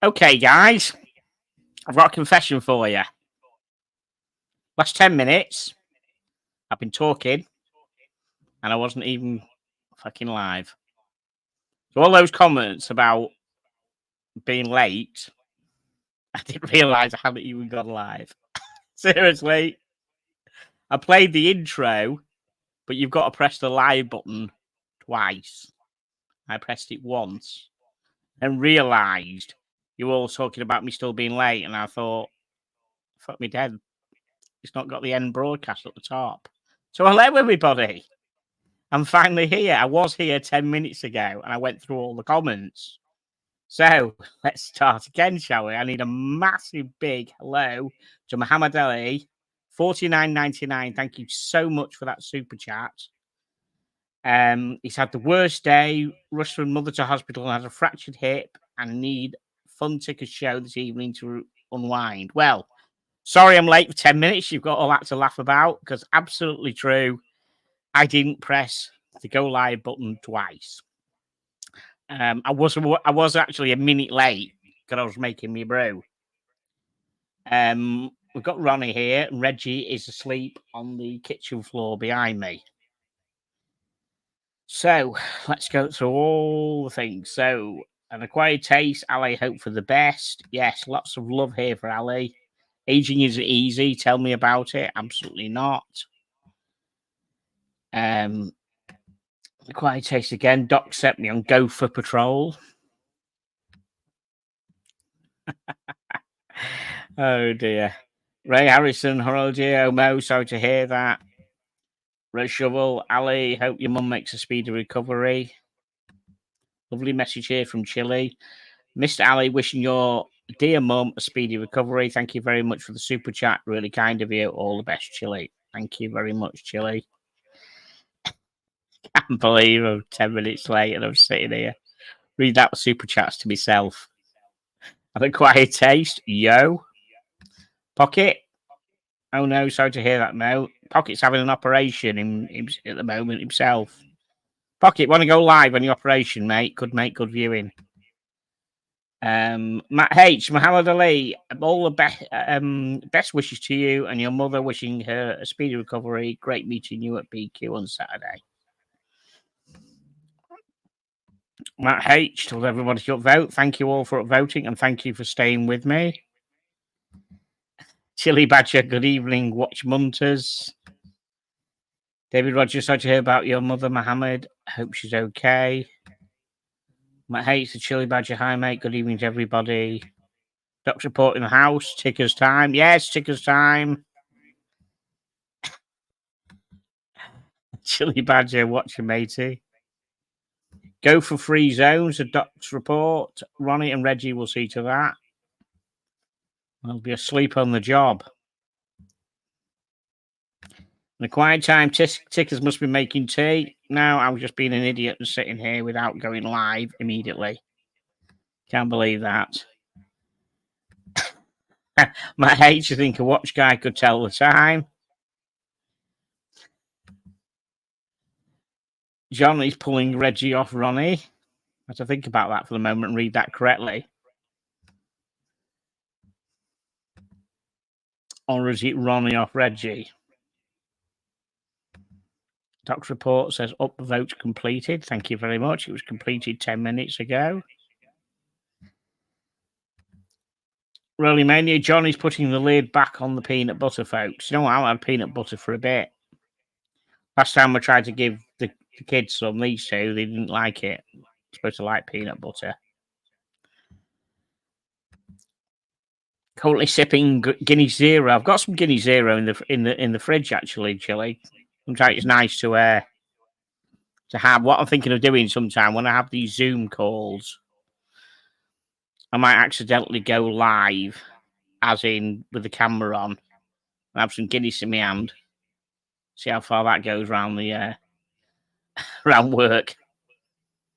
Okay, guys, I've got a confession for you. Last 10 minutes, I've been talking, and I wasn't even fucking live. So all those comments about being late, I didn't realise I hadn't even gone live. Seriously. I played the intro, but you've got to press the live button twice. I pressed it once and realised you were all talking about me still being late, and I thought, fuck me dead. It's not got the end broadcast at the top. So hello, everybody. I'm finally here. I was here 10 minutes ago, and I went through all the comments. So let's start again, shall we? I need a massive big hello to Muhammad Ali, $49.99. Thank you so much for that super chat. He's had the worst day, rushed from mother to hospital and has a fractured hip and need fun ticket show this evening to unwind. Well, sorry I'm late for 10 minutes. You've got all that to laugh about because absolutely true. I didn't press the go live button twice. I was actually a minute late because I was making me brew. We've got Ronnie here, and Reggie is asleep on the kitchen floor behind me. So let's go through all the things. So an acquired taste, Ali, hope for the best. Yes, lots of love here for Ali. Aging isn't easy. Tell me about it. Absolutely not. Acquired taste again. Doc set me on Go for Patrol. Oh dear. Ray Harrison, hello dear. Mo, sorry to hear that. Ray Shovel, Ali, hope your mum makes a speedy recovery. Lovely message here from Chile. Mr. Ali, wishing your dear mum a speedy recovery. Thank you very much for the super chat. Really kind of you. All the best, Chile. Thank you very much, Chile. Can't believe I'm 10 minutes late and I'm sitting here. Read out super chats to myself. An acquired taste. Yo. Pocket. Oh no, sorry to hear that, Mo. Pocket's having an operation at the moment himself. Pocket, want to go live on your operation, mate? Could make good viewing. Matt H, Muhammad Ali, all the best wishes to you and your mother, wishing her a speedy recovery. Great meeting you at BQ on Saturday. Matt H told everybody to vote. Thank you all for voting and thank you for staying with me. Chili Badger, good evening, Watch Munters. David Rogers, sorry to hear about your mother, Mohammed. Hope she's okay. Matt H, the Chili Badger, hi mate, good evening to everybody. Doctor report in the house, Ticker's time. Yes, Ticker's time. Chili Badger, watching matey. Go for free zones, a doc's report. Ronnie and Reggie will see to that. I'll be asleep on the job. In the quiet time, Tickers must be making tea. Now I'm just being an idiot and sitting here without going live immediately. Can't believe that. My H, I think a watch guy could tell the time. John is pulling Reggie off Ronnie. I have to think about that for the moment and read that correctly. Or is it Ronnie off Reggie? Doc's report says up the vote completed. Thank you very much. It was completed 10 minutes ago. Rolly Mania, Johnny's putting the lid back on the peanut butter, folks. You know what? I haven't had peanut butter for a bit. Last time I tried to give the kids some, these two, they didn't like it. They're supposed to like peanut butter. Currently sipping Guinness Zero. I've got some Guinness Zero in the fridge actually, Chili. Sometimes it's nice to have. What I'm thinking of doing sometime when I have these Zoom calls, I might accidentally go live, as in with the camera on, and have some Guinness in my hand. See how far that goes around the around work.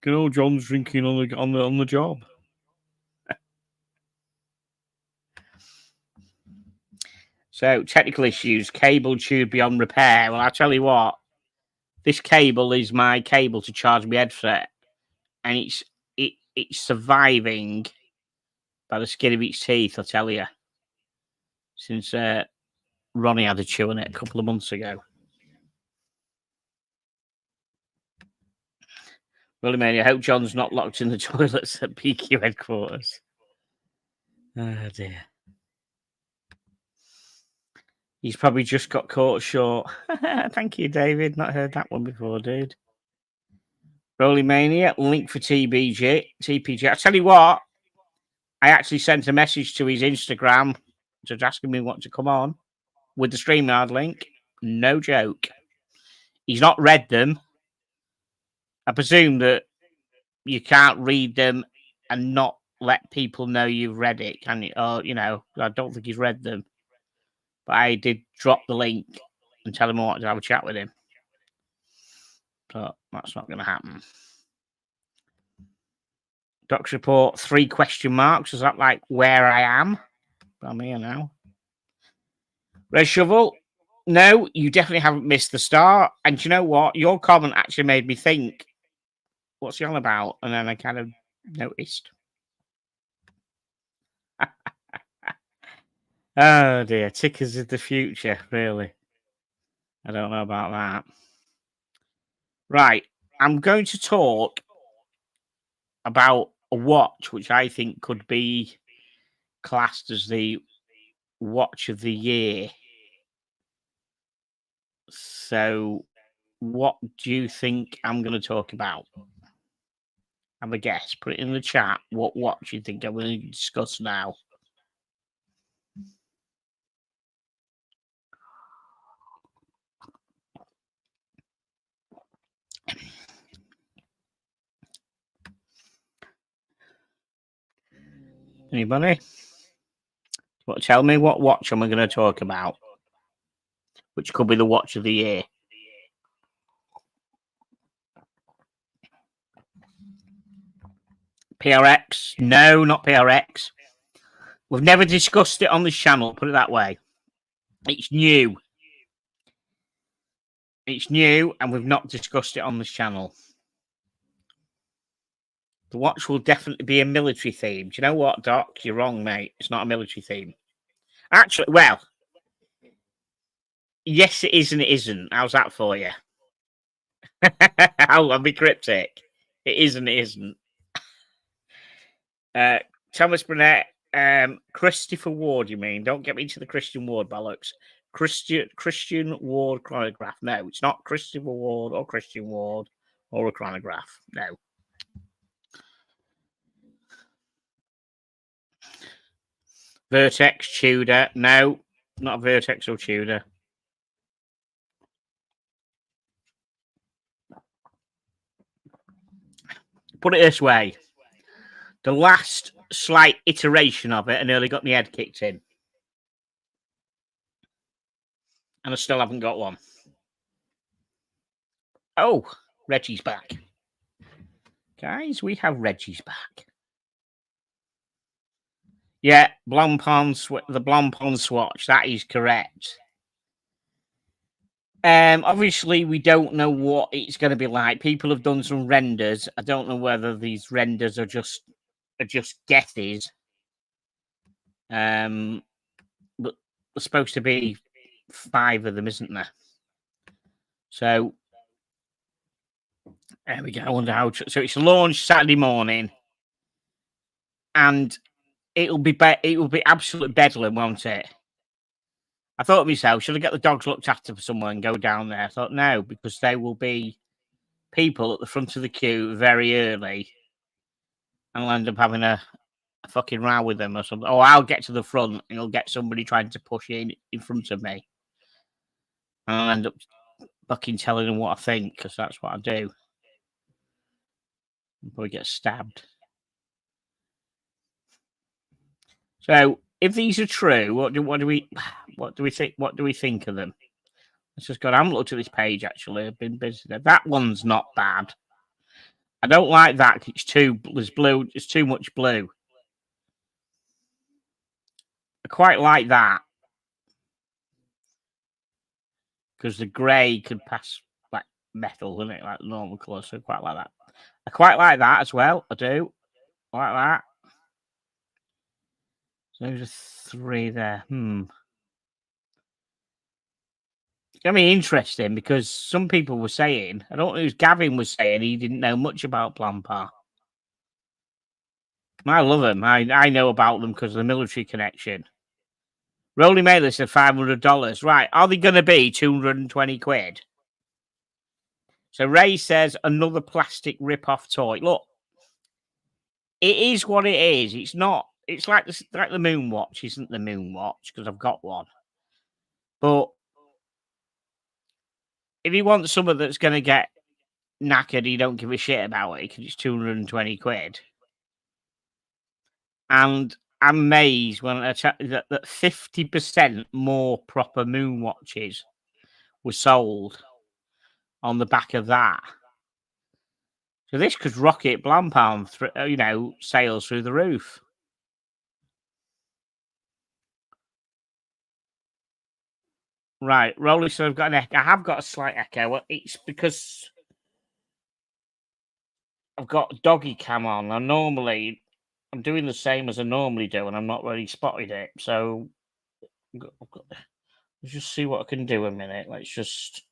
Good old John's drinking on the job. So technical issues, cable tube beyond repair. Well, I'll tell you what, this cable is my cable to charge my headset, and it's surviving by the skin of its teeth, I tell you. Since Ronnie had a chew on it a couple of months ago. Really, man, I hope John's not locked in the toilets at PQ headquarters. Oh, dear. He's probably just got caught short. Thank you, David. Not heard that one before, dude. Rolling Mania, link for TPG. I tell you what, I actually sent a message to his Instagram just asking me what to come on with the StreamYard link. No joke. He's not read them. I presume that you can't read them and not let people know you've read it, can you? Or, I don't think he's read them. But I did drop the link and tell him I wanted to have a chat with him. But that's not going to happen. Doctor Report, 3 question marks. Is that like where I am? I'm here now. Red Shovel, no, you definitely haven't missed the start. And you know what? Your comment actually made me think, what's he on about? And then I kind of noticed. Oh dear, tickers of the future, really. I don't know about that. Right, I'm going to talk about a watch which I think could be classed as the watch of the year. So, what do you think I'm going to talk about? Have a guess. Put it in the chat. What watch you think I'm going to discuss now? Anybody? Tell me what watch am I going to talk about? Which could be the watch of the year. PRX? No, not PRX. We've never discussed it on the channel, put it that way. It's new. It's new, and we've not discussed it on this channel. The watch will definitely be a military theme. Do you know what, Doc? You're wrong, mate. It's not a military theme. Actually, well, yes, it is and it isn't. How's that for you? I'll be cryptic. It is and it isn't. Thomas Burnett, Christopher Ward, you mean? Don't get me to the Christian Ward bollocks. Christian Ward chronograph. No, it's not Christopher Ward or Christian Ward or a chronograph. No. Vertex, Tudor. No, not Vertex or Tudor. Put it this way. The last slight iteration of it, I nearly got my head kicked in. And I still haven't got one. Oh, Reggie's back. Guys, we have Reggie's back. Yeah, the Blancpain swatch. That is correct. Obviously, we don't know what it's going to be like. People have done some renders. I don't know whether these renders are just guesses. But there's supposed to be 5 of them, isn't there? So there we go. I wonder how. So it's launched Saturday morning, and it will be absolute bedlam, won't it? I thought to myself, should I get the dogs looked after for someone and go down there? I thought no, because there will be people at the front of the queue very early, and I'll end up having a fucking row with them or something. Or I'll get to the front and you'll get somebody trying to push in front of me, and I'll end up fucking telling them what I think, because that's what I do. I'll probably get stabbed. So, if these are true, what do we think? What do we think of them? Let's just go. I haven't looked at this page actually. I've been busy there. That one's not bad. I don't like that. There's blue. It's too much blue. I quite like that because the grey could pass like metal, isn't it? Like normal colour. So I quite like that. I quite like that as well. I do. I like that. Those are 3 there. It's going to be interesting because some people were saying, I don't know who's Gavin was saying he didn't know much about Blancpain. I love them. I know about them because of the military connection. Rolly Mailer said $500. Right. Are they going to be 220 quid? So Ray says another plastic rip-off toy. Look, it is what it is. It's not. It's like the Moonwatch isn't the Moonwatch because I've got one. But if you want something that's going to get knackered, you don't give a shit about it because it's 220 quid. And I'm amazed when I tell that 50% more proper Moonwatches were sold on the back of that. So this could rocket Blancpain, sales through the roof. Right, Rolly, so I've got an echo. I have got a slight echo. It's because I've got doggy cam on. I'm doing the same as I normally do, and I'm not really spotted it. So let's just see what I can do a minute. Let's just.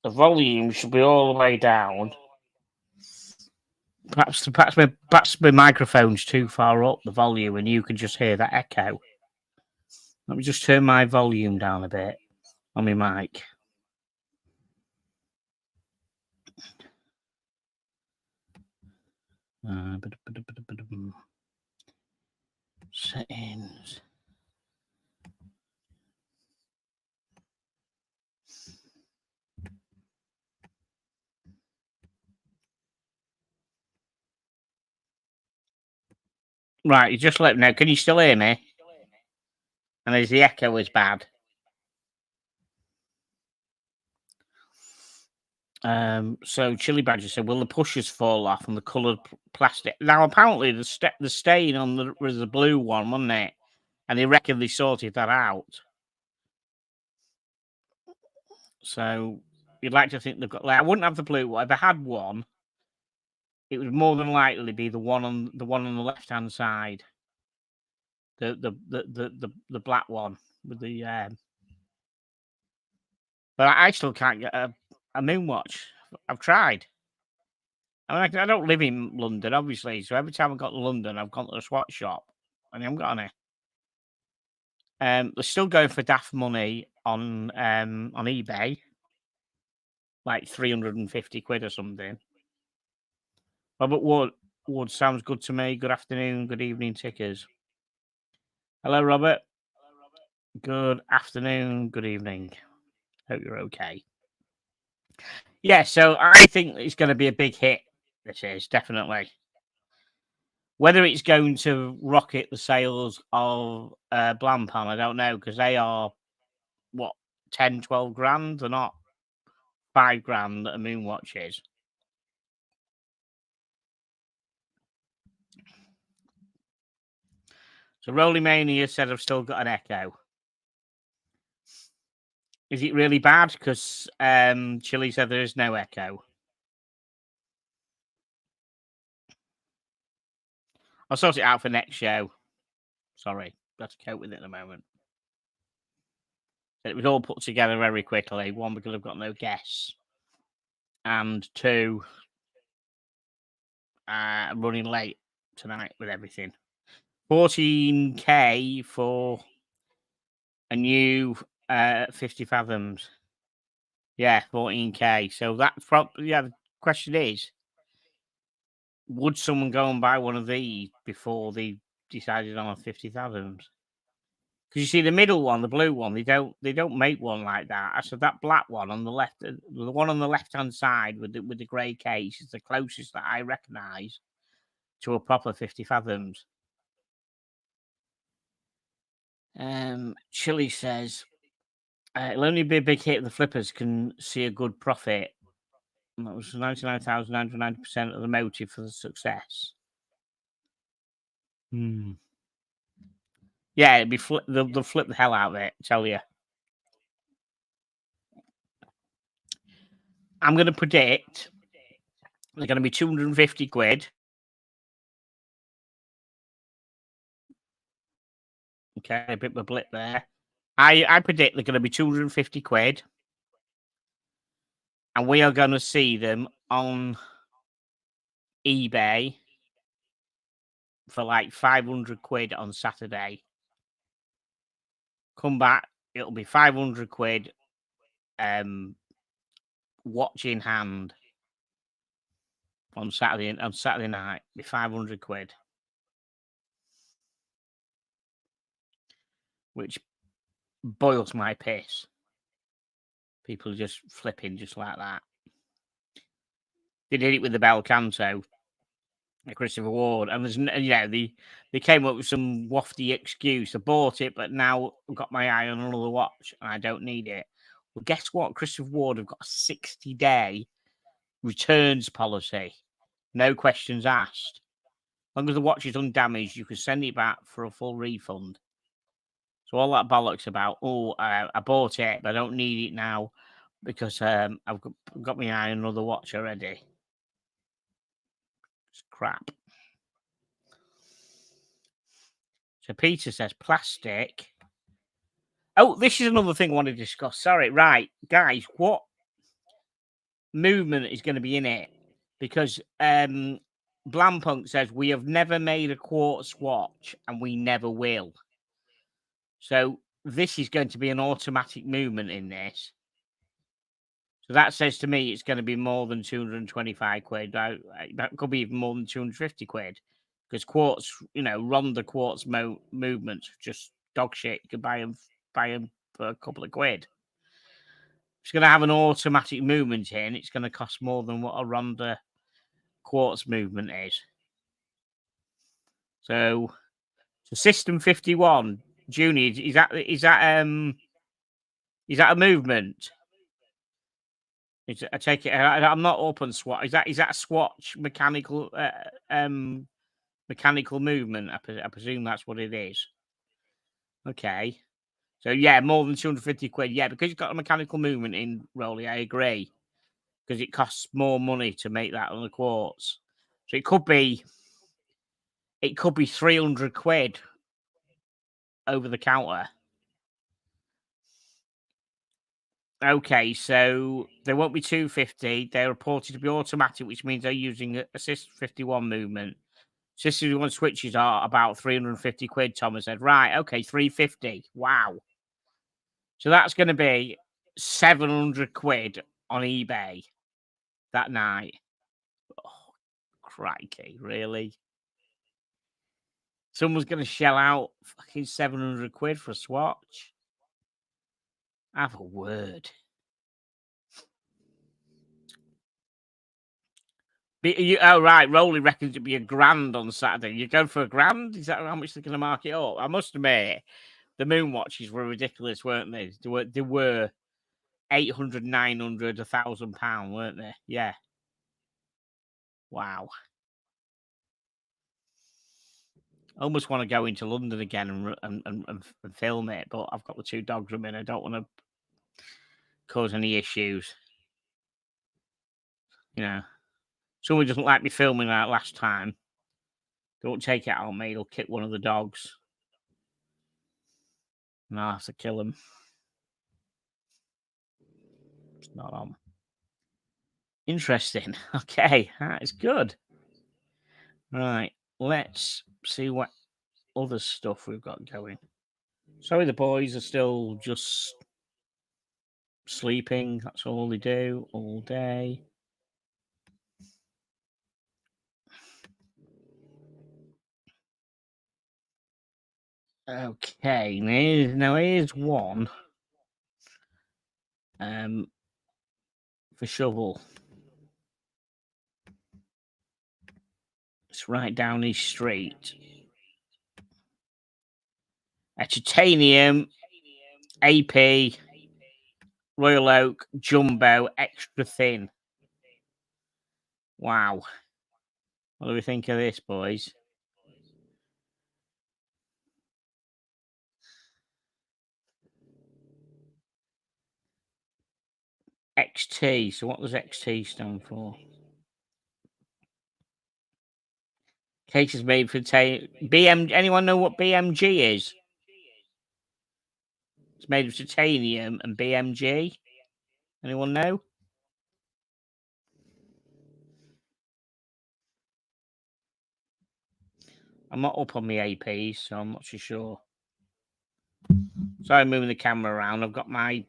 The volume should be all the way down. Perhaps my microphone's too far up, the volume, and you can just hear that echo. Let me just turn my volume down a bit on my mic. Settings. Right, you just let me know. Can you still hear me? And is the echo is bad? So Chili Badger said, "Will the pushers fall off and the coloured plastic?" Now, apparently, the stain on was the blue one, wasn't it? And they reckon they sorted that out. So you'd like to think they've got. Like, I wouldn't have the blue one. If I had one, it would more than likely be the one on the left hand side. The black one with the. But I still can't get a Moonwatch. I've tried. I mean, I don't live in London, obviously. So every time I've got to London, I've gone to the swatch shop, and I haven't got any. They're still going for daft money on eBay, like 350 quid or something. Robert Wood sounds good to me. Good afternoon, good evening, tickers. Hello, Robert. Good afternoon, good evening. Hope you're okay. Yeah, so I think it's going to be a big hit. This is definitely. Whether it's going to rocket the sales of Blancpain, I don't know, because they are, 10, 12 grand? They're not 5 grand that a Moonwatch is. So Rolly Mania said I've still got an echo. Is it really bad? Because Chili said there is no echo. I'll sort it out for next show. Sorry, got to cope with it at the moment. It was all put together very quickly. 1, because I've got no guests. And 2, I'm running late tonight with everything. 14K for a new 50 fathoms. Yeah, 14K. So the question is, would someone go and buy one of these before they decided on a 50 fathoms? Because you see the middle one, the blue one, they don't make one like that. I said that black one on the left, the one on the left hand side with the grey case is the closest that I recognise to a proper 50 fathoms. Chili says it'll only be a big hit if the flippers can see a good profit. And that was 99,990% of the motive for the success. Yeah, it'd be they'll flip the hell out of it, I tell you. I'm going to predict they're going to be 250 quid. Okay, a bit of a blip there. I predict they're going to be 250 quid. And we are going to see them on eBay for like 500 quid on Saturday. Come back, it'll be 500 quid. Watch in hand on Saturday night. Be 500 quid, which boils my piss. People just flipping just like that. They did it with the Belcanto, Christopher Ward, and there's they came up with some wafty excuse. I bought it, but now I've got my eye on another watch and I don't need it. Well, guess what? Christopher Ward have got a 60-day returns policy. No questions asked. As long as the watch is undamaged, you can send it back for a full refund. So all that bollocks about, I bought it, but I don't need it now because I've got my eye on another watch already. It's crap. So Peter says plastic. Oh, this is another thing I want to discuss. Sorry, right, guys, what movement is going to be in it? Because Blampunk says we have never made a quartz watch and we never will. So this is going to be an automatic movement in this. So that says to me it's going to be more than 225 quid. That could be even more than 250 quid. Because quartz, Ronda quartz movements, just dog shit. You could buy them for a couple of quid. It's going to have an automatic movement in. It's going to cost more than what a Ronda quartz movement is. So System 51, Junior, is that a movement? I take it. I'm not up on Swatch. Is that a Swatch mechanical movement? I presume that's what it is. Okay. So yeah, more than 250 quid. Yeah, because it's got a mechanical movement in Rolly. I agree. Because it costs more money to make that on the quartz. So it could be 300 quid over the counter. Okay, so they won't be 250. They're reported to be automatic, which means they're using a System 51 movement. System 51 switches are about 350 quid, Thomas said. Right, okay, 350. Wow. So that's going to be 700 quid on eBay that night. Oh, crikey, really? Someone's going to shell out fucking 700 quid for a Swatch? Have a word. Right, Rowley reckons it'd be $1,000 on Saturday. You're going for $1,000? Is that how much they're going to mark it up? I must admit, the moon watches were ridiculous, weren't they? They were 800, 900, £1,000, weren't they? Yeah. Wow. I almost want to go into London again and film it, but I've got the two dogs with me and I don't want to cause any issues. Someone doesn't like me filming that last time. Don't take it out on me. It'll kick one of the dogs. And I'll have to kill him. It's not on. Interesting. Okay, that is good. Right, let's see what other stuff we've got going. Sorry, the boys are still just sleeping. That's all they do all day. Okay, now here's one. For Shovel. It's right down his street. A titanium AP Royal Oak Jumbo extra thin. Wow. What do we think of this, boys? XT. So what does XT stand for? Case is made for BM. Anyone know what BMG is? It's made of titanium and BMG. Anyone know? I'm not up on my AP, so I'm not too sure. Sorry, I'm moving the camera around. I've got my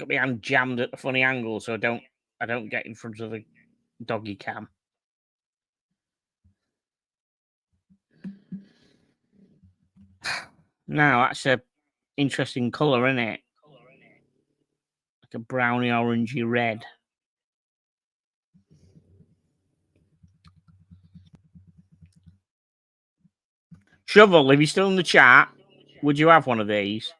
hand jammed at a funny angle, so I don't get in front of the doggy cam. Now that's a interesting colour, isn't it? Like a browny, orangey red. Shovel, if you're still in the chat, would you have one of these?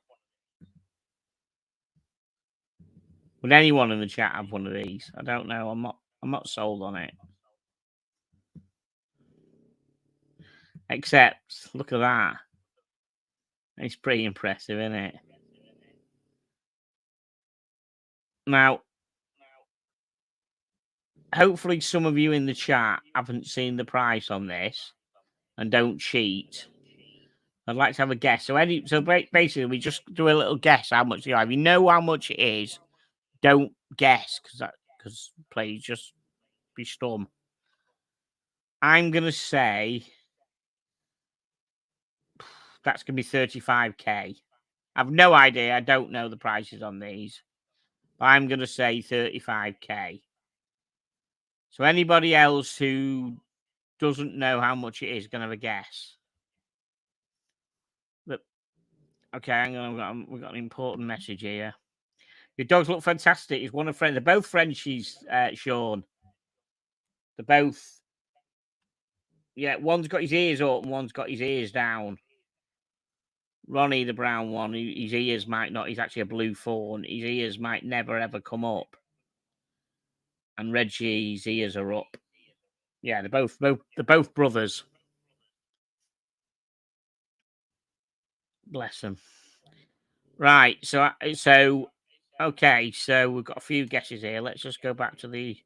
Would anyone in the chat have one of these? I don't know. I'm not sold on it. Except, look at that. It's pretty impressive, isn't it? Now, hopefully some of you in the chat haven't seen the price on this and don't cheat. I'd like to have a guess. So basically, we just do a little guess how much you are. If you know how much it is, don't guess because please just be stum. I'm gonna say that's gonna be 35k. I've no idea. I don't know the prices on these, but I'm gonna say 35k. So anybody else who doesn't know how much it is gonna have a guess. But okay, we've got an important message here. Your dogs look fantastic. He's one of friends. They're both Frenchies, Sean. They're both. Yeah, one's got his ears up and one's got his ears down. Ronnie, the brown one, his ears might not. He's actually a blue fawn. His ears might never ever come up. And Reggie's ears are up. Yeah, they're both brothers. Bless them. Right. So okay. So we've got a few guesses here. Let's just go back to the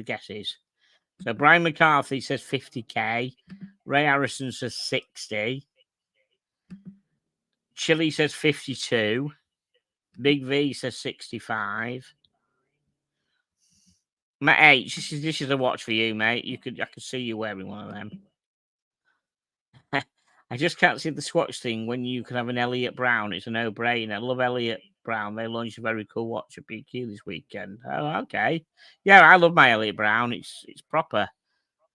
guesses. So Brian McCarthy says 50k. Ray Harrison says 60. Chili says 52. Big V says 65. Matt H, this is a watch for you, mate. I could see you wearing one of them. I just can't see the Swatch thing when you can have an Elliot Brown. It's a no-brainer. I love Elliot Brown. They launched a very cool watch at BQ this weekend. Oh, okay. Yeah, I love my Elliot Brown. It's proper,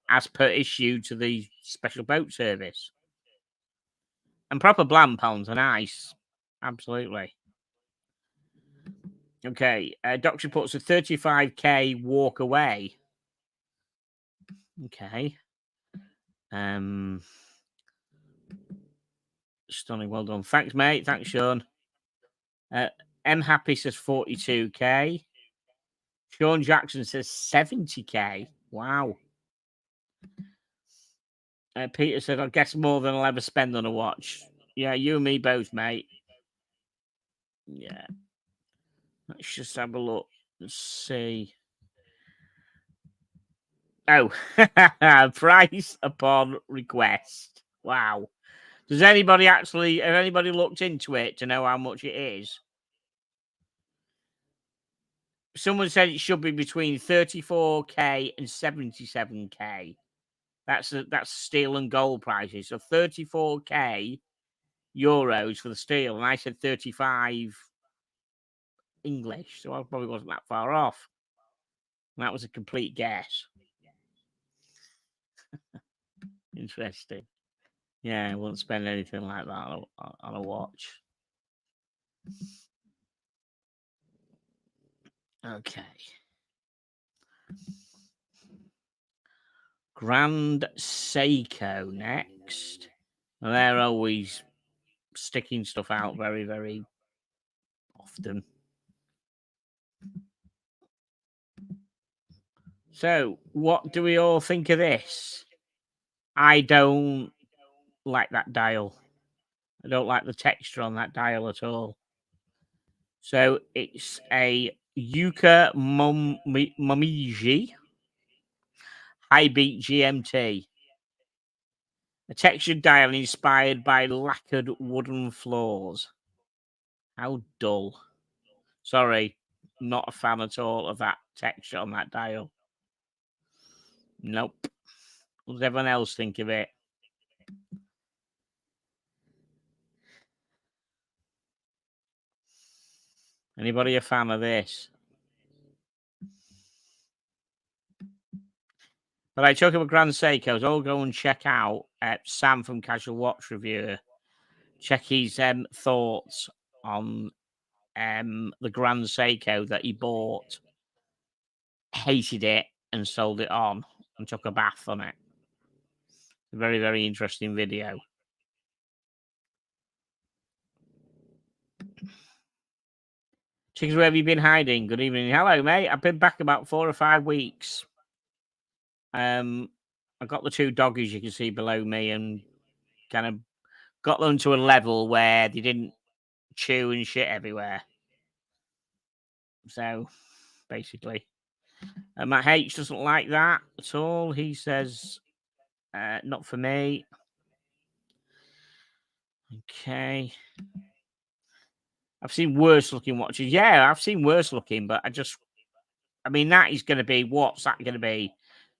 as per issue to the special boat service. And proper Blancpains are nice. Absolutely. Okay. Doctor puts a 35k walk away. Okay. Stunning. Well done. Thanks, mate. Thanks, Sean. M Happy says 42k. Sean Jackson says 70k. Wow. Peter said, I guess more than I'll ever spend on a watch. Yeah, you and me both, mate. Yeah. Let's just have a look. Let's see. Oh, price upon request. Wow. Have anybody looked into it to know how much it is? Someone said it should be between 34k and 77k. That's steel and gold prices. So 34k euros for the steel, and I said 35 English, so I probably wasn't that far off. And that was a complete guess. Interesting. Yeah, I wouldn't spend anything like that on a watch. Okay. Grand Seiko next. And they're always sticking stuff out very, very often. So, what do we all think of this? I don't like that dial. I don't like the texture on that dial at all. So it's a Yuka Momiji High Beat GMT. A textured dial inspired by lacquered wooden floors. How dull. Sorry, not a fan at all of that texture on that dial. Nope. What does everyone else think of it? Anybody a fan of this? But I talk about Grand Seikos. I'll go and check out Sam from Casual Watch Reviewer. Check his thoughts on the Grand Seiko that he bought, hated it, and sold it on, and took a bath on it. A very, very interesting video. Chickens, where have you been hiding? Good evening. Hello, mate. I've been back about 4 or 5 weeks. I got the 2 doggies you can see below me and kind of got them to a level where they didn't chew and shit everywhere. So, basically, Matt H doesn't like that at all. He says, not for me. Okay. I've seen worse looking watches. Yeah, I've seen worse looking, but I mean, that is going to be, what's that going to be?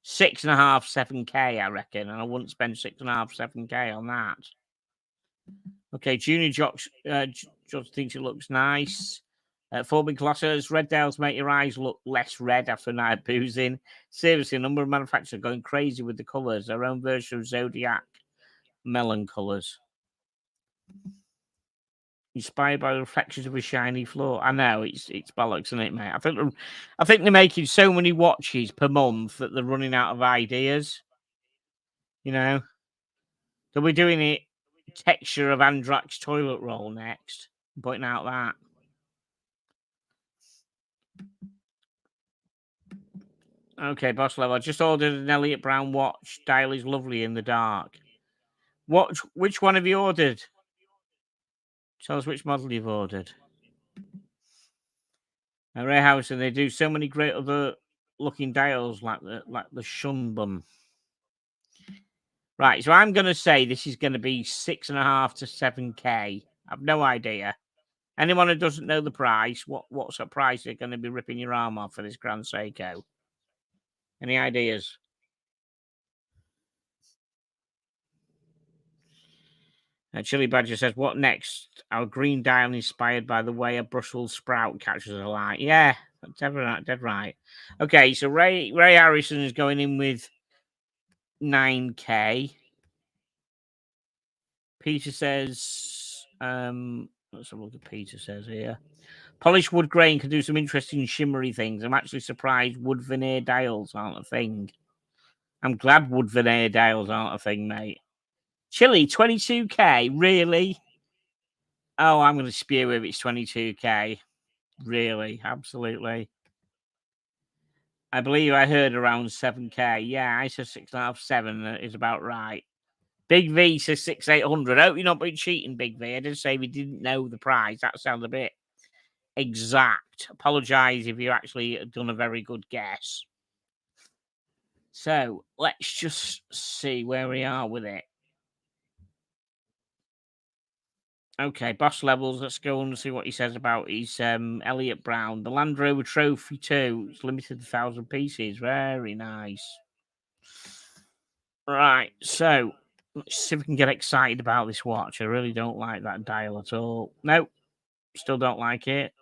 6.5, 7K, I reckon. And I wouldn't spend 6.5, 7K on that. Okay, Junior Josh thinks it looks nice. 4 big classes. Red Dials make your eyes look less red after a night of boozing. Seriously, a number of manufacturers are going crazy with the colours. Their own version of Zodiac melon colours. Inspired by the reflections of a shiny floor. I know it's bollocks, isn't it, mate? I think they're making so many watches per month that they're running out of ideas. You know, they'll be doing it texture of Andrax toilet roll next. Pointing out that. Okay, boss level. I just ordered an Elliot Brown watch. Dial is lovely in the dark. Which one have you ordered? Tell us which model you've ordered. Ray House, and they do so many great other looking dials like the Shunbum. Right, so I'm going to say this is going to be 6.5 to 7K. I've no idea. Anyone who doesn't know the price, what's the price they're going to be ripping your arm off for this Grand Seiko? Any ideas? Chili Badger says, what next? Our green dial inspired by the way a Brussels sprout catches a light. Yeah, dead right. Okay, so Ray Harrison is going in with 9K. Peter says, let's have a look at Peter says here. Polished wood grain can do some interesting shimmery things. I'm actually surprised wood veneer dials aren't a thing. I'm glad wood veneer dials aren't a thing, mate. Chili, 22K? Really? Oh, I'm going to spew if it's 22K. Really? Absolutely. I believe I heard around 7K. Yeah, I said 6.5, 7 is about right. Big V says 6,800. I hope you're not being cheating, Big V. I did say we didn't know the price. That sounds a bit exact. Apologise if you actually done a very good guess. So let's just see where we are with it. Okay, boss levels. Let's go and see what he says about his Elliot Brown. The Land Rover Trophy 2. It's limited to 1,000 pieces. Very nice. Right, so let's see if we can get excited about this watch. I really don't like that dial at all. Nope, still don't like it.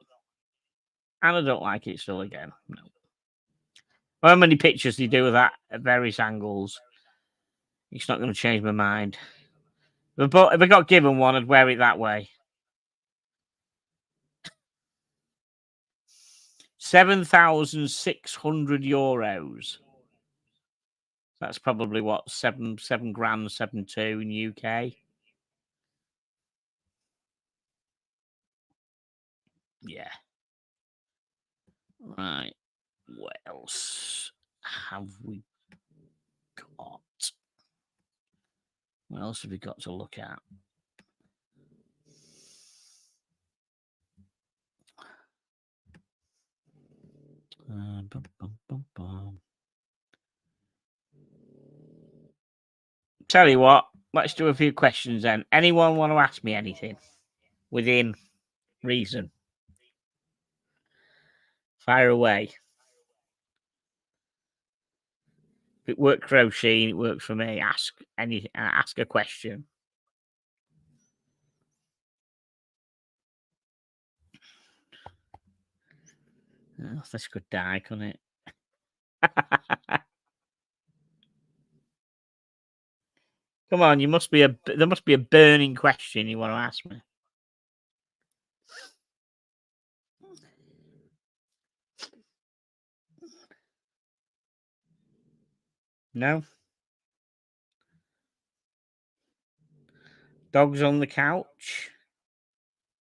And I don't like it still again. No. How many pictures do you do of that at various angles? It's not going to change my mind. If I got given one, I'd wear it that way. 7,600 euros. That's probably what, 7 grand, 7.2 in UK. Yeah. Right. What else have we got? What else have we got to look at? Tell you what, let's do a few questions then. Anyone want to ask me anything within reason? Fire away. If it worked crocheting, it works for me. Ask a question. Oh, this could die, couldn't it? Come on, there must be a burning question you want to ask me. No? Dogs on the couch?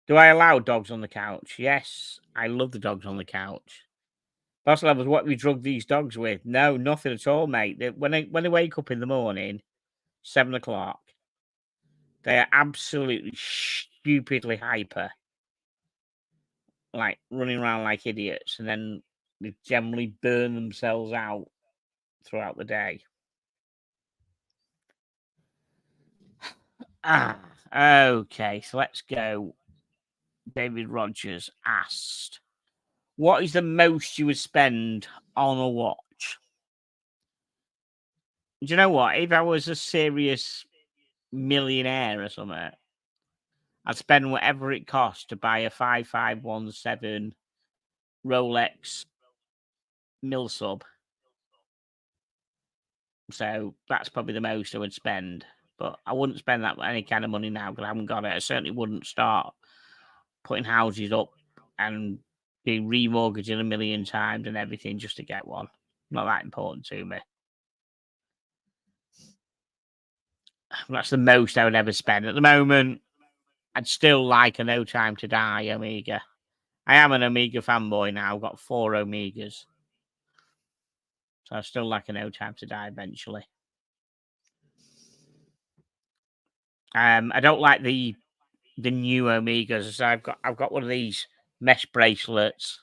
Do I allow dogs on the couch? Yes, I love the dogs on the couch. Boss levels, what we drug these dogs with? No, nothing at all, mate. When they wake up in the morning, 7 o'clock, they are absolutely stupidly hyper, like running around like idiots, and then they generally burn themselves out throughout the day. Okay, so let's go. David Rogers asked, what is the most you would spend on a watch? Do you know what? If I was a serious millionaire or something, I'd spend whatever it costs to buy a 5517 Rolex Milsub. So that's probably the most I would spend. But I wouldn't spend that any kind of money now because I haven't got it. I certainly wouldn't start putting houses up and be remortgaging a million times and everything just to get one. Not that important to me. That's the most I would ever spend. At the moment, I'd still like a No Time to Die Omega. I am an Omega fanboy now. I've got 4 Omegas. So I still like a No Time to Die eventually. I don't like the new Omegas. So I've got one of these mesh bracelets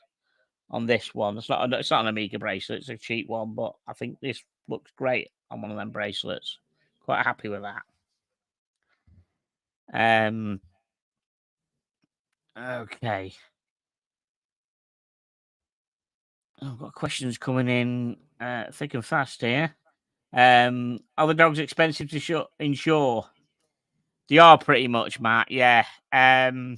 on this one. It's not an Omega bracelet. It's a cheap one, but I think this looks great on one of them bracelets. Quite happy with that. Okay. I've got questions coming in thick and fast here. Are the dogs expensive to insure? They are pretty much, Matt. Yeah. I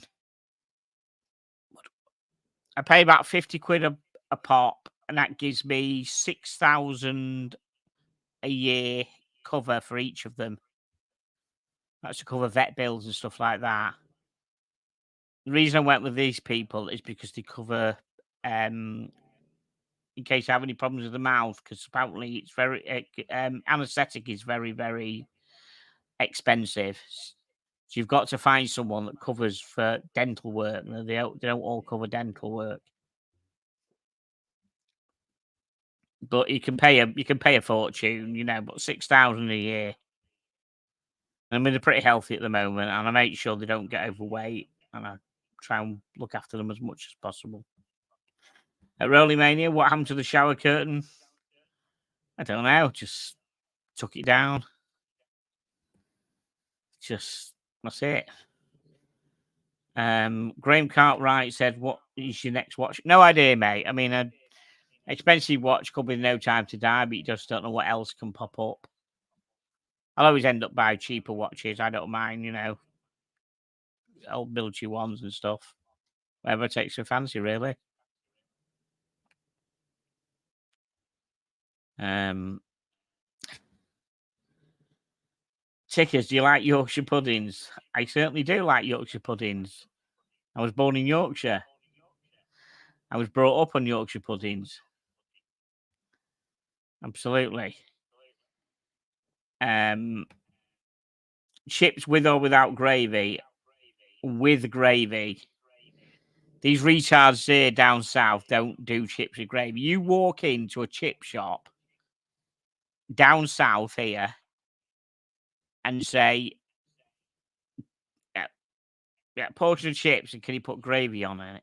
pay about 50 quid a pop, and that gives me 6,000 a year cover for each of them. That's to cover vet bills and stuff like that. The reason I went with these people is because they cover in case I have any problems with the mouth, because apparently it's very anesthetic is very, very expensive. So you've got to find someone that covers for dental work. They don't all cover dental work. But you can pay a fortune, but 6,000 a year. I mean, they're pretty healthy at the moment, and I make sure they don't get overweight, and I try and look after them as much as possible. At Rolling Mania, what happened to the shower curtain? I don't know. Just took it down. That's it. Graham Cartwright said, "What is your next watch?" No idea, mate. I mean, an expensive watch could be No Time to Die, but you just don't know what else can pop up. I'll always end up buying cheaper watches. I don't mind, old military ones and stuff. Whatever takes your fancy, really. Tickers, do you like Yorkshire puddings? I certainly do like Yorkshire puddings. I was born in Yorkshire. I was brought up on Yorkshire puddings. Absolutely. Chips with or without gravy? With gravy. These retards here down south don't do chips with gravy. You walk into a chip shop down south here and say, yeah, portion of chips, and can you put gravy on it?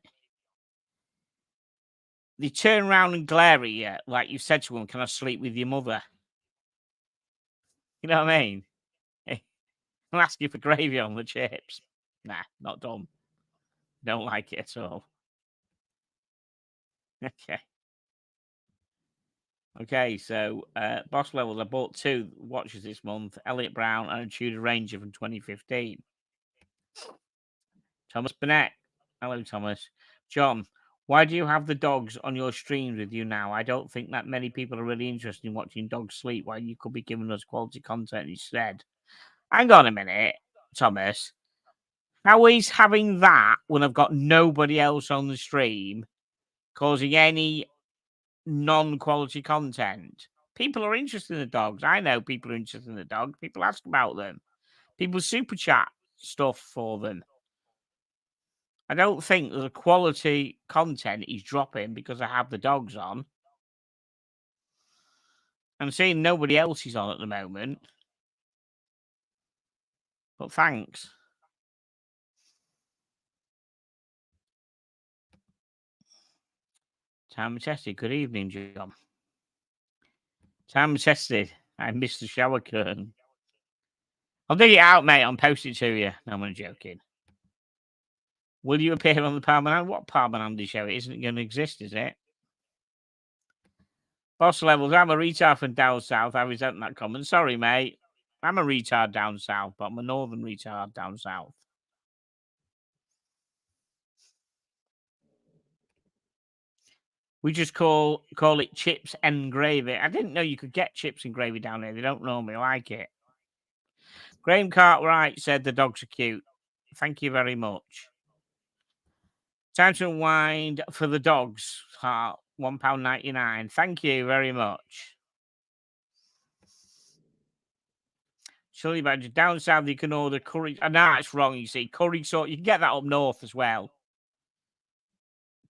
They turn around and glare at you like you said to them, "Can I sleep with your mother?" You know what I mean? I'll ask you for gravy on the chips. Nah, not done. Don't like it at all. Okay. Okay, so boss levels. I bought 2 watches this month: Elliot Brown and a Tudor Ranger from 2015. Thomas Burnett. Hello, Thomas. John, why do you have the dogs on your streams with you now? I don't think that many people are really interested in watching dogs sleep while you could be giving us quality content instead. Hang on a minute, Thomas. How is having that when I've got nobody else on the stream causing any non-quality content? People are interested in the dogs. I know people are interested in the dog. People ask about them. People super chat stuff for them. I don't think the quality content is dropping because I have the dogs on. I'm seeing nobody else is on at the moment. But thanks. Time tested. Good evening, John. Time tested. I missed the shower curtain. I'll dig it out, mate. I'll post it to you. No, I'm only joking. Will you appear on the Parman? What Parman show? It isn't going to exist, is it? Boss levels. I'm a retard from down south. I resent that comment. Sorry, mate. I'm a retard down south, but I'm a northern retard down south. We just call it chips and gravy. I didn't know you could get chips and gravy down here. They don't normally like it. Graham Cartwright said the dogs are cute. Thank you very much. Time to unwind for the dogs. £1.99. Thank you very much. Chili badger. Down south, you can order curry. No, it's wrong, you see. Curry sauce. You can get that up north as well.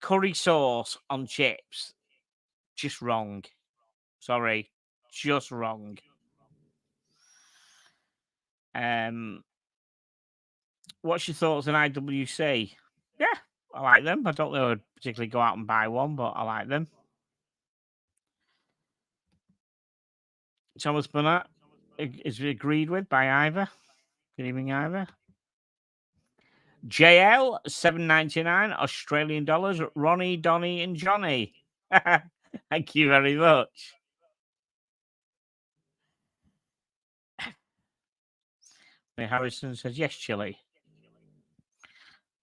Curry sauce on chips. Just wrong. Sorry. Just wrong. What's your thoughts on IWC? Yeah, I like them. I don't know if I'd particularly go out and buy one, but I like them. Thomas Burnett is agreed with by Ivor. Good evening, Ivor. JL, $7.99 Australian dollars. Ronnie, Donnie, and Johnny. Thank you very much. Harrison says, yes, chili.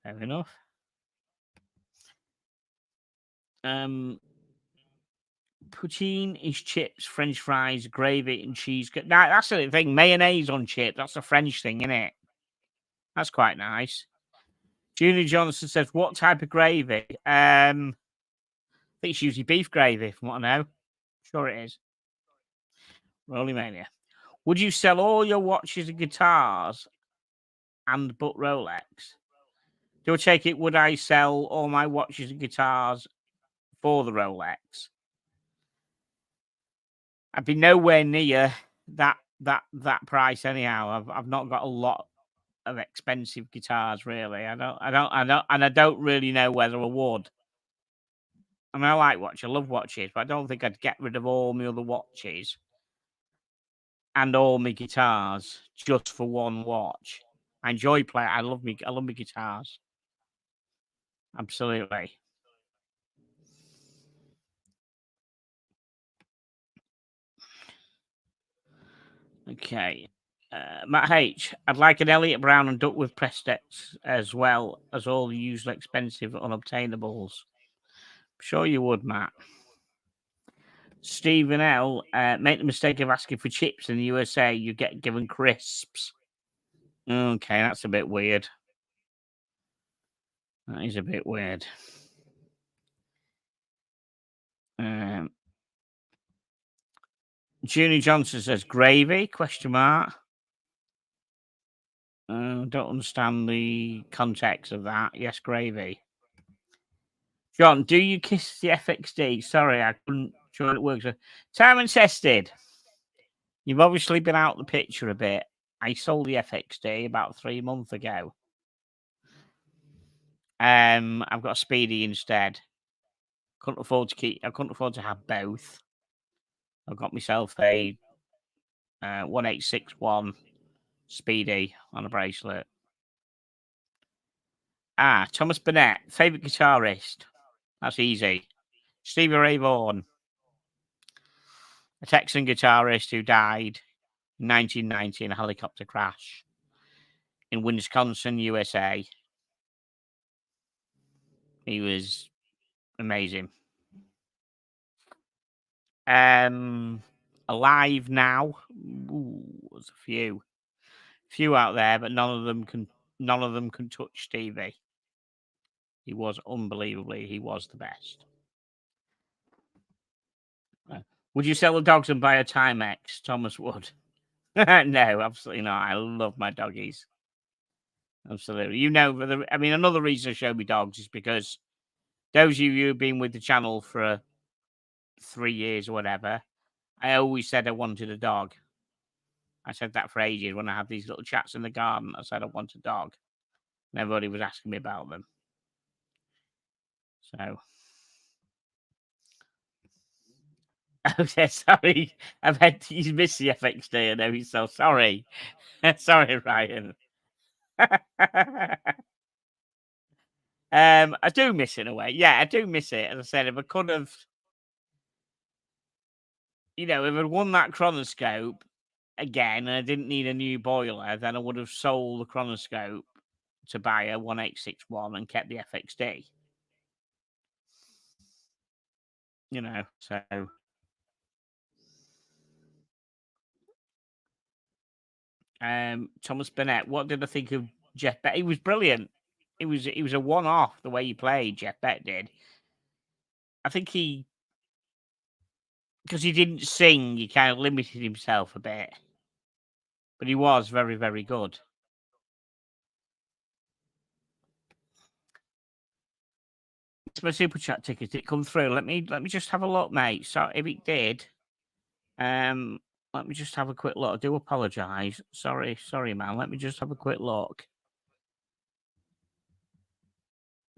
Fair enough. Poutine is chips, French fries, gravy, and cheese. Now, that's the thing. Mayonnaise on chips. That's a French thing, isn't it? That's quite nice. Julie Johnson says, what type of gravy? I think it's usually beef gravy, from what I know. Sure it is. Rolly Mania. Would you sell all your watches and guitars and but Rolex? Do I take it, would I sell all my watches and guitars for the Rolex? I'd be nowhere near that price anyhow. I've not got a lot of expensive guitars, really. I don't really know whether I would. I mean, I like watches. I love watches, but I don't think I'd get rid of all my other watches and all my guitars just for one watch. I enjoy playing. I love my guitars. Absolutely. Okay. Matt H. I'd like an Elliot Brown and Duckworth Prestex as well as all the usual expensive unobtainables. I'm sure you would, Matt. Stephen L. Make the mistake of asking for chips in the USA. You get given crisps. Okay, that's a bit weird. That is a bit weird. Junie Johnson says gravy? Question mark. Don't understand the context of that. Yes, gravy. John, do you kiss the FXD? Sorry, I couldn't sure it works. Time and tested. You've obviously been out the picture a bit. I sold the FXD about 3 months ago. I've got a Speedy instead. Couldn't afford to have both. I got myself a 1861 Speedy on a bracelet. Thomas Burnett, favourite guitarist. That's easy. Stevie Ray Vaughan, a Texan guitarist who died in 1990 in a helicopter crash in Wisconsin, USA. He was amazing. Alive now. Ooh, there's a few out there, but none of them can touch Stevie. He was he was the best. Would you sell the dogs and buy a Timex? Thomas would. No, absolutely not. I love my doggies. Absolutely. Another reason to show me dogs is because those of you who've been with the channel for 3 years or whatever, I always said I wanted a dog. I said that for ages when I had these little chats in the garden. I said I want a dog. And everybody was asking me about them. So. Okay, sorry. I've had to miss the FXD. I know he's so sorry. Sorry, Ryan. I do miss it in a way. Yeah, I do miss it. As I said, if I could have, if I'd won that chronoscope again and I didn't need a new boiler, then I would have sold the chronoscope to buy a 1861 and kept the FXD. So. Thomas Burnett, what did I think of Jeff Beck? He was brilliant. He was a one-off the way he played. Jeff Beck did. I think because he didn't sing, he kind of limited himself a bit, but he was very, very good. It's my super chat ticket. Did it come through? Let me just have a look, mate. So if it did, let me just have a quick look. I do apologise. Sorry, man. Let me just have a quick look.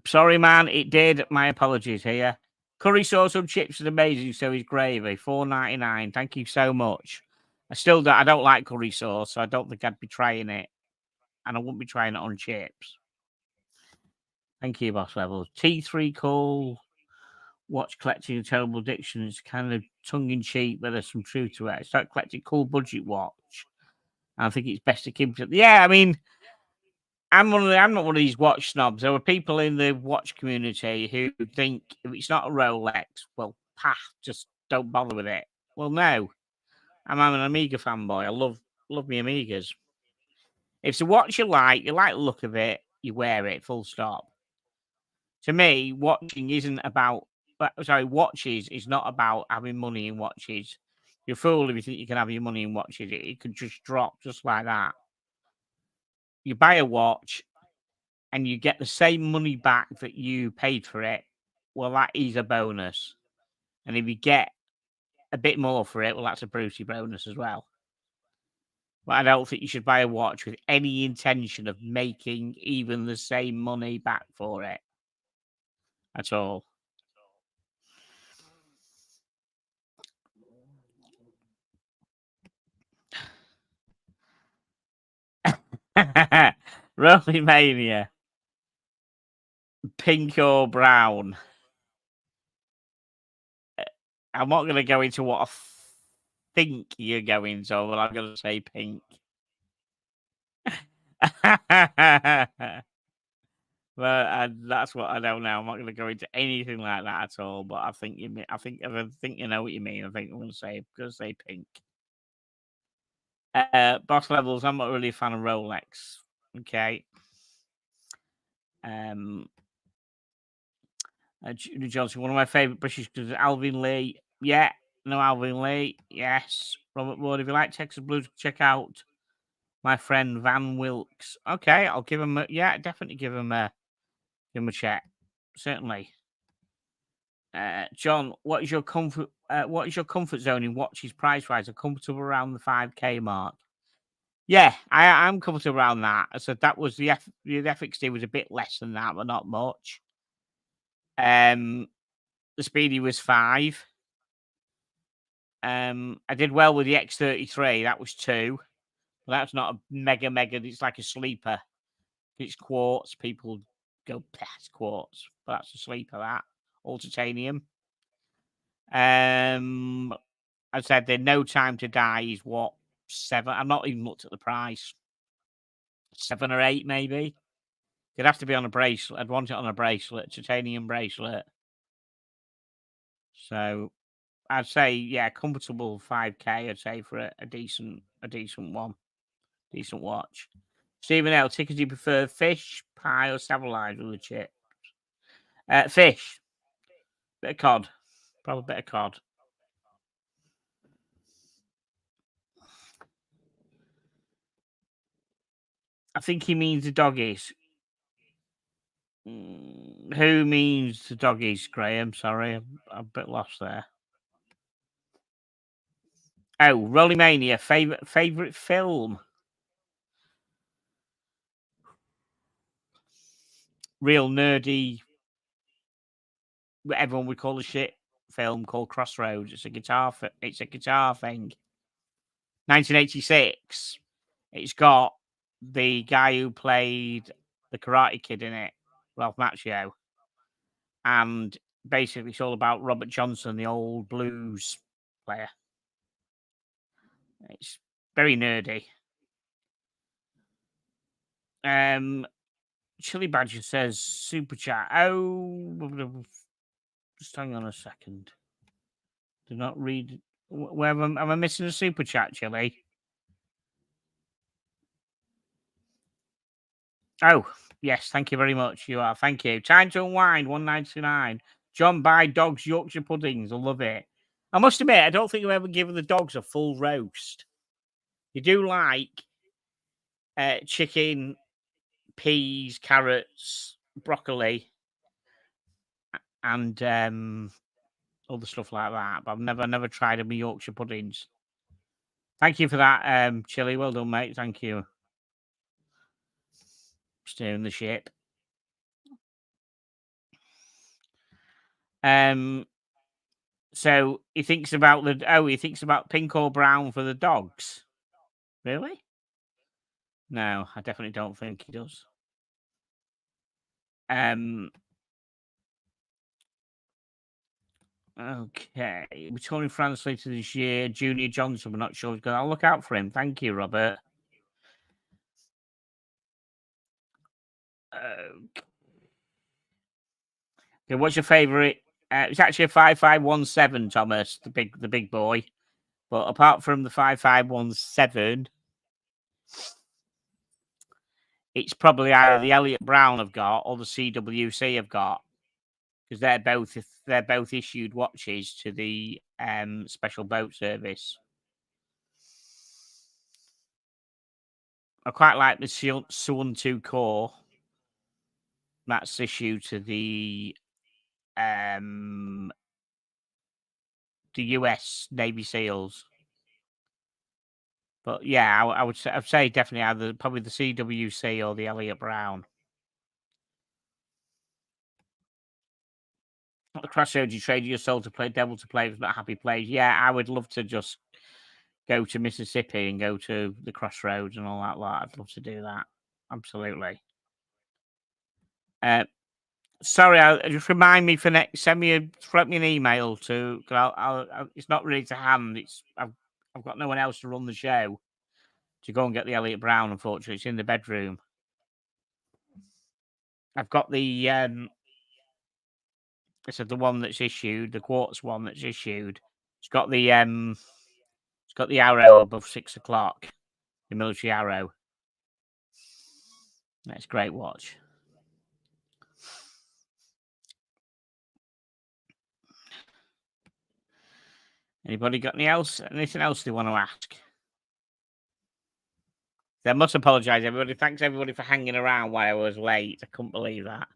Sorry, man. It did. My apologies here. Curry sauce and chips is amazing. So is gravy. $4.99. Thank you so much. I don't like curry sauce, so I don't think I'd be trying it, and I wouldn't be trying it on chips. Thank you, Boss Levels. T3 call. Watch collecting a terrible addiction. It's kind of tongue in cheek, but there's some truth to it. Start collecting cool budget watch. I think it's best to keep it. Yeah, I mean, I'm not one of these watch snobs. There are people in the watch community who think if it's not a Rolex, well, just don't bother with it. Well, no, I'm an Omega fanboy. I love my Omegas. If it's a watch you like the look of it, you wear it. Full stop. To me, watching isn't about. Watches is not about having money in watches. You're a fool if you think you can have your money in watches. It could just drop just like that. You buy a watch and you get the same money back that you paid for it. Well, that is a bonus. And if you get a bit more for it, well, that's a Brucey bonus as well. But I don't think you should buy a watch with any intention of making even the same money back for it at all. Rolling Mania. Pink or brown? I'm not going to go into what I think you're going to, but I'm going to say pink. But that's what I don't know. I'm not going to go into anything like that at all. But I think you know what you mean. I think I'm going to say pink. Boss Levels. I'm not really a fan of Rolex. Okay. Johnson, one of my favorite British is Alvin Lee. Yeah, no Alvin Lee. Yes, Robert Ward. If you like Texas Blues, check out my friend Van Wilkes. Okay, I'll give him. Definitely give him a check. Certainly. John, what is your comfort? What is your comfort zone in watches price wise? Are comfortable around the 5K mark? Yeah, I'm comfortable around that. So that was the FXD was a bit less than that, but not much. The Speedy was 5. I did well with the X33. That was 2. Well, that's not a mega. It's like a sleeper. It's quartz. People go past quartz, but that's a sleeper. That all titanium. I said the No Time to Die is what, 7? I've not even looked at the price. 7 or 8 maybe. It'd have to be on a bracelet. I'd want it on a bracelet, titanium bracelet. So I'd say, yeah, comfortable 5K. I'd say for a decent one, decent watch. Stephen L. Tickets, you prefer fish, pie, or stabilised with the chips? Fish. Bit of cod. Probably a bit of cod. I think he means the doggies. Who means the doggies, Graham? Sorry, I'm a bit lost there. Oh, Rolling Mania, favorite film. Real nerdy, what everyone would call a shit film called Crossroads. It's a guitar thing. 1986. It's got the guy who played the Karate Kid in it, Ralph Macchio, and basically it's all about Robert Johnson, the old blues player. It's very nerdy. Chili Badger says super chat. Oh, just hang on a second. Do not read. Where am I missing a super chat, Chili? Oh, yes. Thank you very much. You are. Thank you. Time to Unwind, 199. John, buy dogs Yorkshire puddings. I love it. I must admit, I don't think I've ever given the dogs a full roast. You do like chicken, peas, carrots, broccoli, and other stuff like that. But I've never tried them with Yorkshire puddings. Thank you for that, Chili. Well done, mate. Thank you. Steering the ship. So he thinks about pink or brown for the dogs. Really? No, I definitely don't think he does. Okay. We're touring France later this year. Junior Johnson, we're not sure he's going. I'll look out for him. Thank you, Robert. Okay, what's your favourite? It's actually a 5517, Thomas, the big boy. But apart from the 5517, it's probably either the Elliott Brown have got or the CWC have got, because they're both issued watches to the special boat service. I quite like the Suwon 2 Core. That's issued to the US Navy SEALs. But yeah, I'd say definitely probably the CWC or the Elliott Brown. The Crossroads, you trade your soul to play devil to play with not happy plays. Yeah, I would love to just go to Mississippi and go to the Crossroads and all that lot. I'd love to do that. Absolutely. Sorry, just remind me for next. Float me an email to. I'll it's not really to hand. I've got no one else to run the show to go and get the Elliott Brown. Unfortunately, it's in the bedroom. I've got the the one that's issued, the quartz one that's issued. It's got the arrow above 6 o'clock, the military arrow. That's a great watch. Anybody got anything else they want to ask? I must apologise, everybody. Thanks, everybody, for hanging around while I was late. I couldn't believe that.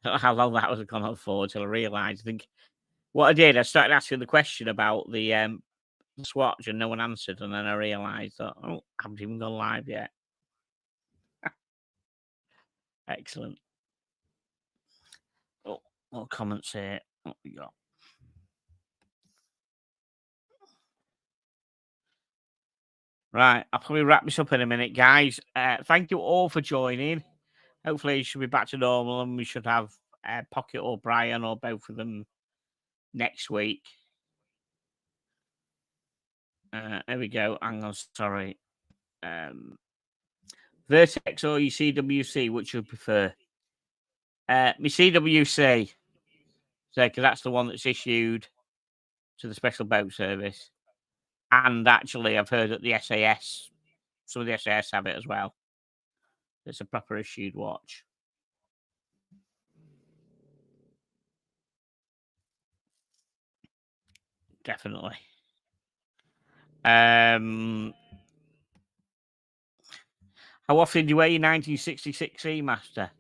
I don't know how long that was gone on for until I realised. I think what I did, I started asking the question about the Swatch and no one answered. And then I realised that, I haven't even gone live yet. Excellent. Oh, more comments here. What we got? Right, I'll probably wrap this up in a minute, guys. Thank you all for joining. Hopefully, it should be back to normal, and we should have Pocket or Brian or both of them next week. There we go. Hang on, sorry. Vertex or your CWC, which you prefer? My CWC. So, because that's the one that's issued to the Special Boat Service. And actually, I've heard that the SAS, some of the SAS have it as well. It's a proper issued watch. Definitely. How often do you wear your 1966 Seamaster?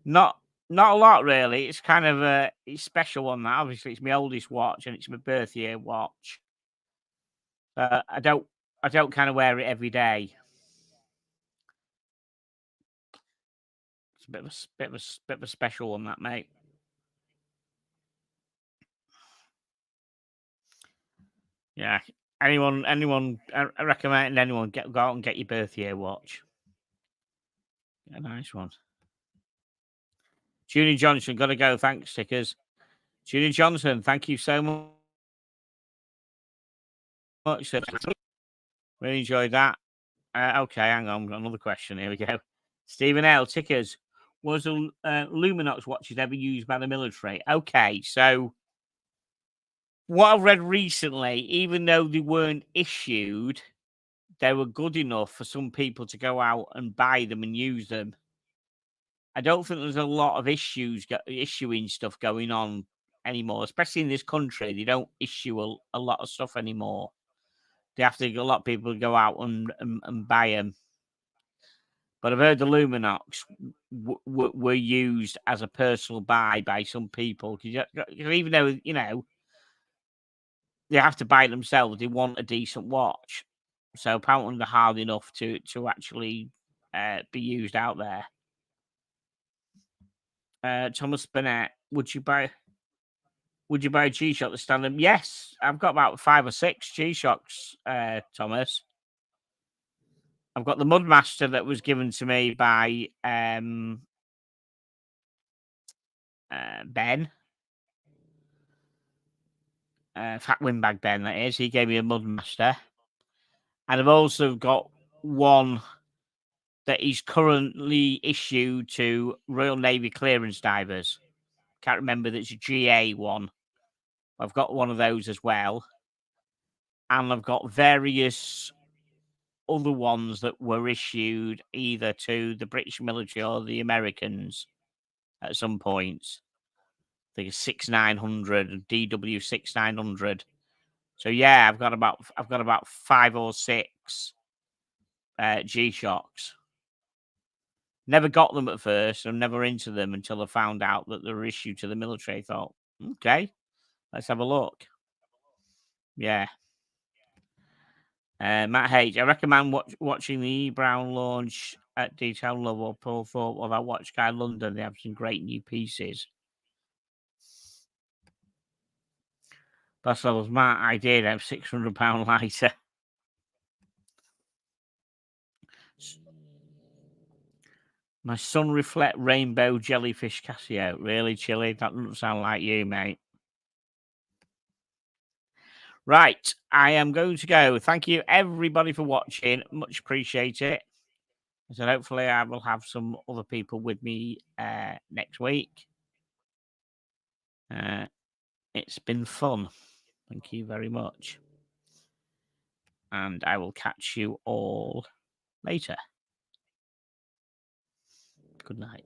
Not a lot, really. It's kind of a special one. That obviously it's my oldest watch and it's my birth year watch. I don't kind of wear it every day. It's a bit of a special one, that, mate. Yeah. Anyone, I recommend anyone go out and get your birth year watch. A nice one. Julie Johnson, gotta go. Thanks, stickers. Julie Johnson, thank you so much. Really enjoyed that. Okay, hang on. Got another question. Here we go. Stephen L. Tickers. Was a Luminox watches ever used by the military? Okay, so what I've read recently, even though they weren't issued, they were good enough for some people to go out and buy them and use them. I don't think there's a lot of issuing stuff going on anymore, especially in this country. They don't issue a lot of stuff anymore. They have to, a lot of people go out and buy them. But I've heard the Luminox were used as a personal buy by some people. Because even though, they have to buy it themselves, they want a decent watch. So apparently they're hard enough to actually be used out there. Thomas Burnett, would you buy a G-Shock to stand them? Yes, I've got about 5 or 6 G-Shocks, Thomas. I've got the Mudmaster that was given to me by Ben. Fat Windbag Ben, that is. He gave me a Mudmaster. And I've also got one that is currently issued to Royal Navy clearance divers. Can't remember that it's a GA one. I've got one of those as well. And I've got various other ones that were issued either to the British military or the Americans at some points. I think it's 6900, DW 6900. So yeah, I've got about 5 or 6 G-Shocks. Never got them at first. I'm never into them until I found out that they were issued to the military. I thought, okay, let's have a look. Yeah. Matt H. I recommend watching the E. Brown launch at Detail Love or Paul Thorpe or that Watch Guy London. They have some great new pieces. That's levels. Matt, I did have £600 lighter. My Sun Reflect Rainbow Jellyfish Casio. Really chilly. That doesn't sound like you, mate. Right. I am going to go. Thank you, everybody, for watching. Much appreciate it. So hopefully I will have some other people with me next week. It's been fun. Thank you very much. And I will catch you all later. Good night.